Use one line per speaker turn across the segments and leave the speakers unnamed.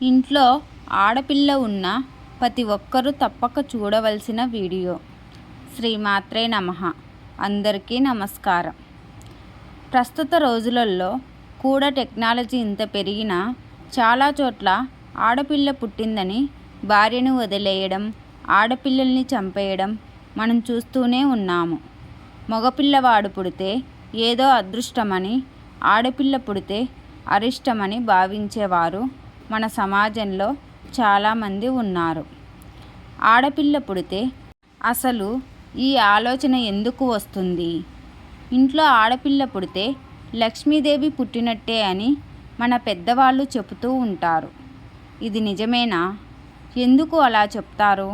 ఇంట్లో ఆడపిల్ల ఉన్న ప్రతి ఒక్కరూ తప్పక చూడవలసిన వీడియో. శ్రీమాత్రే నమః. అందరికీ నమస్కారం. ప్రస్తుత రోజులలో కూడా టెక్నాలజీ ఇంత పెరిగినా చాలా చోట్ల ఆడపిల్ల పుట్టిందని భార్యను వదిలేయడం, ఆడపిల్లల్ని చంపేయడం మనం చూస్తూనే ఉన్నాము. మగపిల్లవాడు పుడితే ఏదో అదృష్టమని, ఆడపిల్ల పుడితే అరిష్టమని భావించేవారు మన సమాజంలో చాలామంది ఉన్నారు. ఆడపిల్ల పుడితే అసలు ఈ ఆలోచన ఎందుకు వస్తుంది? ఇంట్లో ఆడపిల్ల పుడితే లక్ష్మీదేవి పుట్టినట్టే అని మన పెద్దవాళ్ళు చెబుతూ ఉంటారు. ఇది నిజమేనా? ఎందుకు అలా చెప్తారు?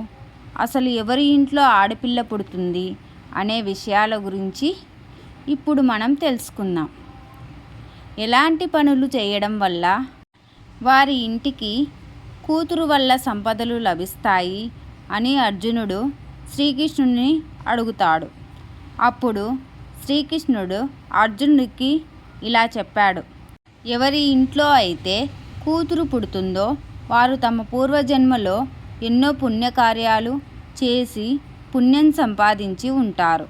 అసలు ఎవరి ఇంట్లో ఆడపిల్ల పుడుతుంది అనే విషయాల గురించి ఇప్పుడు మనం తెలుసుకుందాం. ఎలాంటి పనులు చేయడం వల్ల వారి ఇంటికి కూతురు వల్ల సంపదలు లభిస్తాయి అని అర్జునుడు శ్రీకృష్ణుని అడుగుతాడు. అప్పుడు శ్రీకృష్ణుడు అర్జునుడికి ఇలా చెప్పాడు. ఎవరి ఇంట్లో అయితే కూతురు పుడుతుందో వారు తమ పూర్వజన్మలో ఎన్నో పుణ్యకార్యాలు చేసి పుణ్యం సంపాదించి ఉంటారు.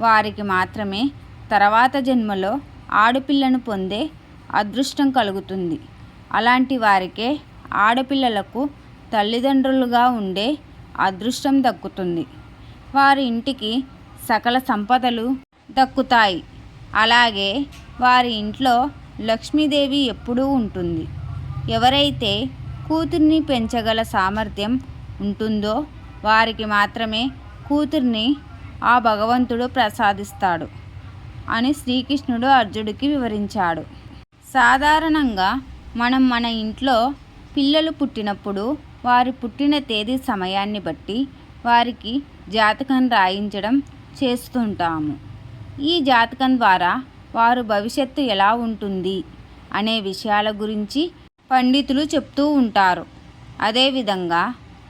వారికి మాత్రమే తర్వాత జన్మలో ఆడపిల్లను పొందే అదృష్టం కలుగుతుంది. అలాంటి వారికే ఆడపిల్లలకు తల్లిదండ్రులుగా ఉండే అదృష్టం దక్కుతుంది. వారి ఇంటికి సకల సంపదలు దక్కుతాయి. అలాగే వారి ఇంట్లో లక్ష్మీదేవి ఎప్పుడూ ఉంటుంది. ఎవరైతే కూతుర్ని పెంచగల సామర్థ్యం ఉంటుందో వారికి మాత్రమే కూతుర్ని ఆ భగవంతుడు ప్రసాదిస్తాడు అని శ్రీకృష్ణుడు అర్జునుడికి వివరించాడు. సాధారణంగా మనం మన ఇంట్లో పిల్లలు పుట్టినప్పుడు వారి పుట్టిన తేదీ సమయాన్ని బట్టి వారికి జాతకం రాయించడం చేస్తుంటాము. ఈ జాతకం ద్వారా వారు భవిష్యత్తు ఎలా ఉంటుంది అనే విషయాల గురించి పండితులు చెప్తూ ఉంటారు. అదేవిధంగా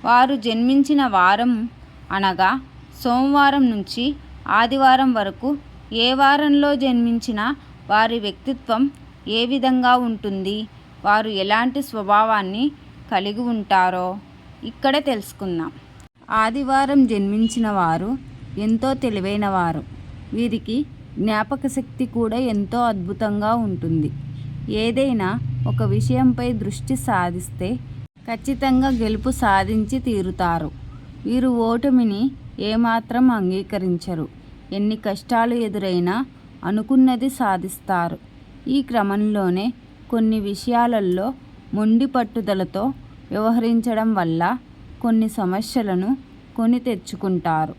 వారు జన్మించిన వారం అనగా సోమవారం నుంచి ఆదివారం వరకు ఏ వారంలో జన్మించిన వారి వ్యక్తిత్వం ఏ విధంగా ఉంటుంది, వారు ఎలాంటి స్వభావాన్ని కలిగి ఉంటారో ఇక్కడ తెలుసుకుందాం. ఆదివారం జన్మించిన వారు ఎంతో తెలివైన వారు. వీరికి జ్ఞాపక శక్తి కూడా ఎంతో అద్భుతంగా ఉంటుంది. ఏదైనా ఒక విషయంపై దృష్టి సాధిస్తే ఖచ్చితంగా గెలుపు సాధించి తీరుతారు. వీరు ఓటమిని ఏమాత్రం అంగీకరించరు. ఎన్ని కష్టాలు ఎదురైనా అనుకున్నది సాధిస్తారు. ఈ క్రమంలోనే కొన్ని విషయాలలో మొండి పట్టుదలతో వ్యవహరించడం వల్ల కొన్ని సమస్యలను కొని తెచ్చుకుంటారు.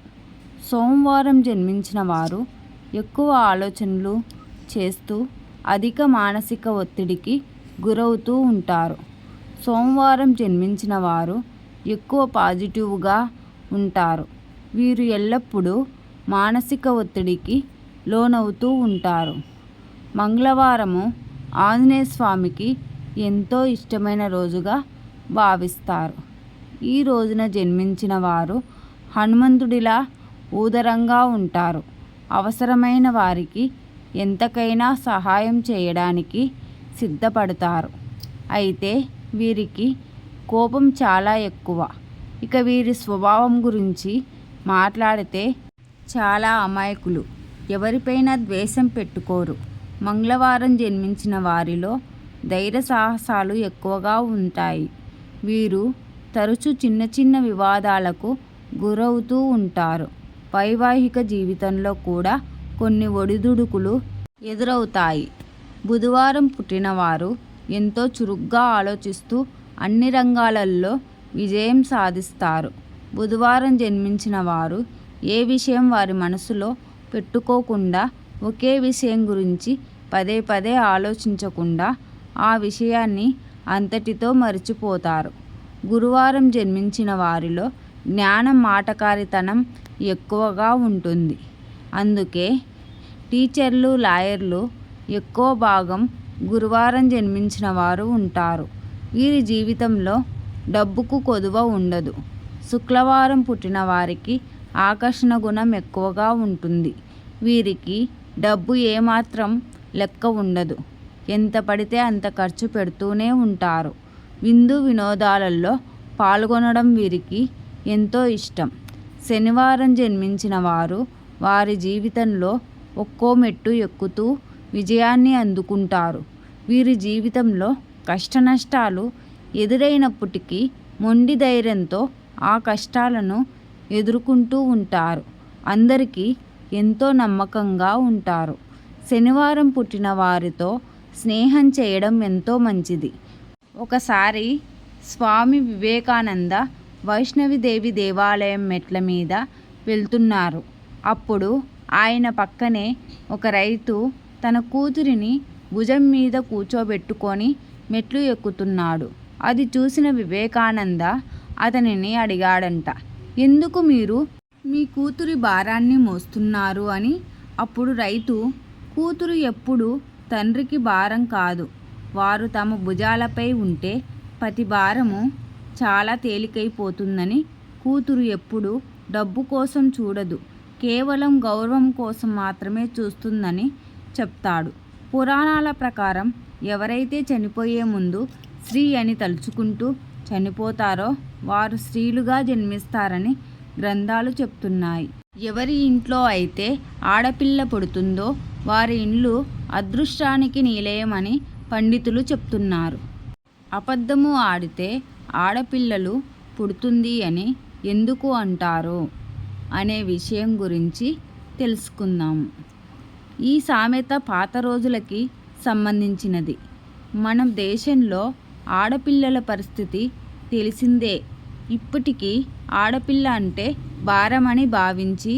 సోమవారం జన్మించిన వారు ఎక్కువ ఆలోచనలు చేస్తూ అధిక మానసిక ఒత్తిడికి గురవుతూ ఉంటారు. సోమవారం జన్మించిన వారు ఎక్కువ పాజిటివ్గా ఉంటారు. వీరు ఎల్లప్పుడూ మానసిక ఒత్తిడికి లోనవుతూ ఉంటారు. మంగళవారము ఆంజనేయ స్వామికి ఎంతో ఇష్టమైన రోజుగా భావిస్తారు. ఈ రోజున జన్మించిన వారు హనుమంతుడిలా ఊదరంగా ఉంటారు. అవసరమైన వారికి ఎంతకైనా సహాయం చేయడానికి సిద్ధపడతారు. అయితే వీరికి కోపం చాలా ఎక్కువ. ఇక వీరి స్వభావం గురించి మాట్లాడితే చాలా అమాయకులు. ఎవరిపైనా ద్వేషం పెట్టుకోరు. మంగళవారం జన్మించిన వారిలో ధైర్య సాహసాలు ఎక్కువగా ఉంటాయి. వీరు తరచూ చిన్న చిన్న వివాదాలకు గురవుతూ ఉంటారు. వైవాహిక జీవితంలో కూడా కొన్ని ఒడిదుడుకులు ఎదురవుతాయి. బుధవారం పుట్టినవారు ఎంతో చురుగ్గా ఆలోచిస్తూ అన్ని రంగాలలో విజయం సాధిస్తారు. బుధవారం జన్మించిన వారు ఏ విషయం వారి మనసులో పెట్టుకోకుండా ఒకే విషయం గురించి పదే పదే ఆలోచించకుండా ఆ విషయాన్ని అంతటితో మర్చిపోతారు. గురువారం జన్మించిన వారిలో జ్ఞానం, మాటకారితనం ఎక్కువగా ఉంటుంది. అందుకే టీచర్లు, లాయర్లు ఎక్కువ భాగం గురువారం జన్మించిన వారు ఉంటారు. వీరి జీవితంలో డబ్బుకు కొదువ ఉండదు. శుక్రవారం పుట్టిన వారికి ఆకర్షణ గుణం ఎక్కువగా ఉంటుంది. వీరికి డబ్బు ఏమాత్రం లెక్క ఉండదు. ఎంత పడితే అంత ఖర్చు పెడుతూనే ఉంటారు. విందు వినోదాలలో పాల్గొనడం వీరికి ఎంతో ఇష్టం. శనివారం జన్మించిన వారు వారి జీవితంలో ఒక్కో మెట్టు ఎక్కుతూ విజయాన్ని అందుకుంటారు. వీరి జీవితంలో కష్టనష్టాలు ఎదురైనప్పటికీ మొండి ధైర్యంతో ఆ కష్టాలను ఎదుర్కొంటూ ఉంటారు. అందరికీ ఎంతో నమ్మకంగా ఉంటారు. శనివారం పుట్టిన వారితో స్నేహం చేయడం ఎంతో మంచిది. ఒకసారి స్వామి వివేకానంద వైష్ణవిదేవి దేవాలయం మెట్ల మీద వెళ్తున్నారు. అప్పుడు ఆయన పక్కనే ఒక రైతు తన కూతురిని భుజం మీద కూర్చోబెట్టుకొని మెట్లు ఎక్కుతున్నాడు. అది చూసిన వివేకానంద అతనిని అడిగాడంట, ఎందుకు మీరు మీ కూతురి భారాన్ని మోస్తున్నారు అని. అప్పుడు రైతు, కూతురు ఎప్పుడు తండ్రికి భారం కాదు. వారు తమ భుజాలపై ఉంటే ప్రతి భారము చాలా తేలికైపోతుందని. కూతురు ఎప్పుడు డబ్బు కోసం చూడదు, కేవలం గౌరవం కోసం మాత్రమే చూస్తుందని చెప్తాడు. పురాణాల ప్రకారం ఎవరైతే చనిపోయే ముందు స్త్రీ అని తలుచుకుంటూ చనిపోతారో వారు స్త్రీలుగా జన్మిస్తారని గ్రంథాలు చెప్తున్నాయి. ఎవరి ఇంట్లో అయితే ఆడపిల్ల పుడుతుందో వారి ఇల్లు అదృష్టానికి నిలయమని పండితులు చెప్తున్నారు. అబద్ధము ఆడితే ఆడపిల్లలు పుడుతుంది అని ఎందుకు అంటారు అనే విషయం గురించి తెలుసుకుందాము. ఈ సామెత పాత రోజులకి సంబంధించినది. మన దేశంలో ఆడపిల్లల పరిస్థితి తెలిసిందే. ఇప్పటికీ ఆడపిల్ల అంటే భారమని భావించి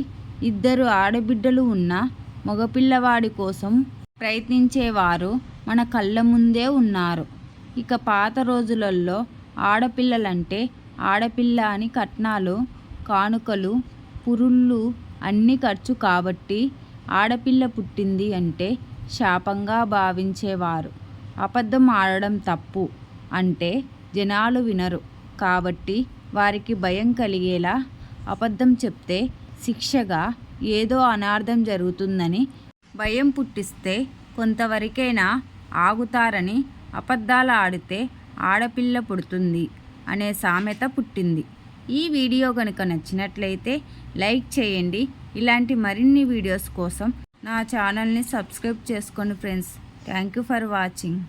ఇద్దరు ఆడబిడ్డలు ఉన్న మగపిల్లవాడి కోసం ప్రయత్నించేవారు మన కళ్ళ ముందే ఉన్నారు. ఇక పాత రోజులలో ఆడపిల్లలంటే ఆడపిల్ల అని కట్నాలు, కానుకలు, పురుళ్ళు అన్నీ ఖర్చు కాబట్టి ఆడపిల్ల పుట్టింది అంటే శాపంగా భావించేవారు. అబద్ధం ఆడడం తప్పు అంటే జనాలు వినరు కాబట్టి వారికి భయం కలిగేలా అబద్ధం చెప్తే శిక్షగా ఏదో అనార్థం జరుగుతుందని భయం పుట్టిస్తే కొంతవరకైనా ఆగుతారని అబద్ధాలు ఆడితే ఆడపిల్ల పుడుతుంది అనే సామెత పుట్టింది. ఈ వీడియో కనుక నచ్చినట్లయితే లైక్ చేయండి. ఇలాంటి మరిన్ని వీడియోస్ కోసం నా ఛానల్ని సబ్స్క్రైబ్ చేసుకోండి friends. Thank you for watching.